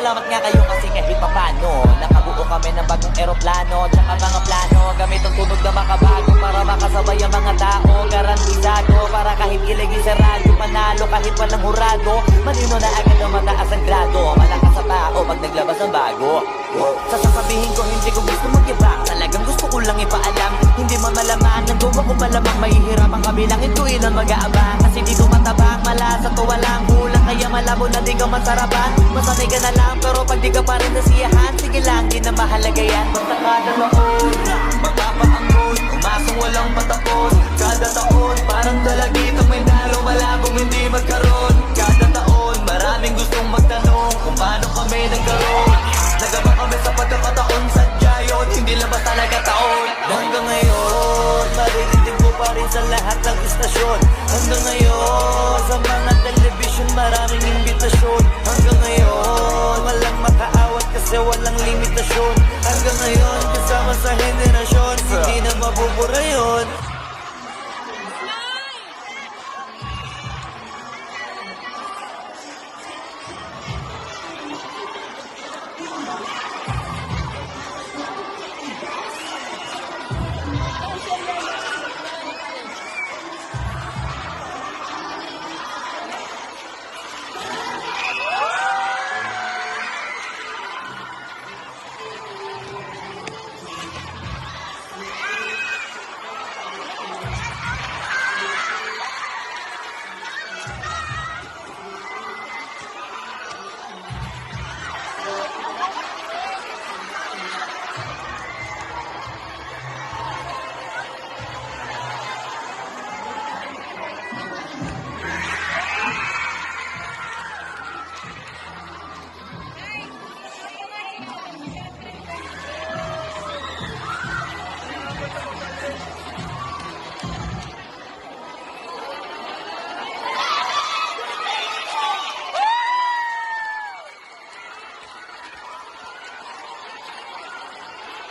Salamat nga kayo kasi kahit papano nakabuo kami ng bagong eroplano, tsaka mga plano gamit ang tunog na makabago para makasabay ang mga tao. Garantisado para kahit ilagay sa radyo, panalo kahit walang hurado. Malino na agad ang mataas ang grado, malakas sa tao pag naglabas ng bago. Sasasabihin ko hindi ko gusto mag-iba, talagang gusto ko lang ipaalam. Hindi man malaman, ang gawa ko malamang mahihirapan kami lang ito ilang mag-aabang. Kasi dito matabang, malasa to walang kulang, kaya malabo na di ka masarapan. Masanay ka na lang pero pag di ka pa rin nasiyahan, sige lang, di na mahalaga yan. Basta kada taon, magpapaangkon, umasong walang patapos. Kada taon, parang dalagitang may dalo, malabong hindi magkaroon.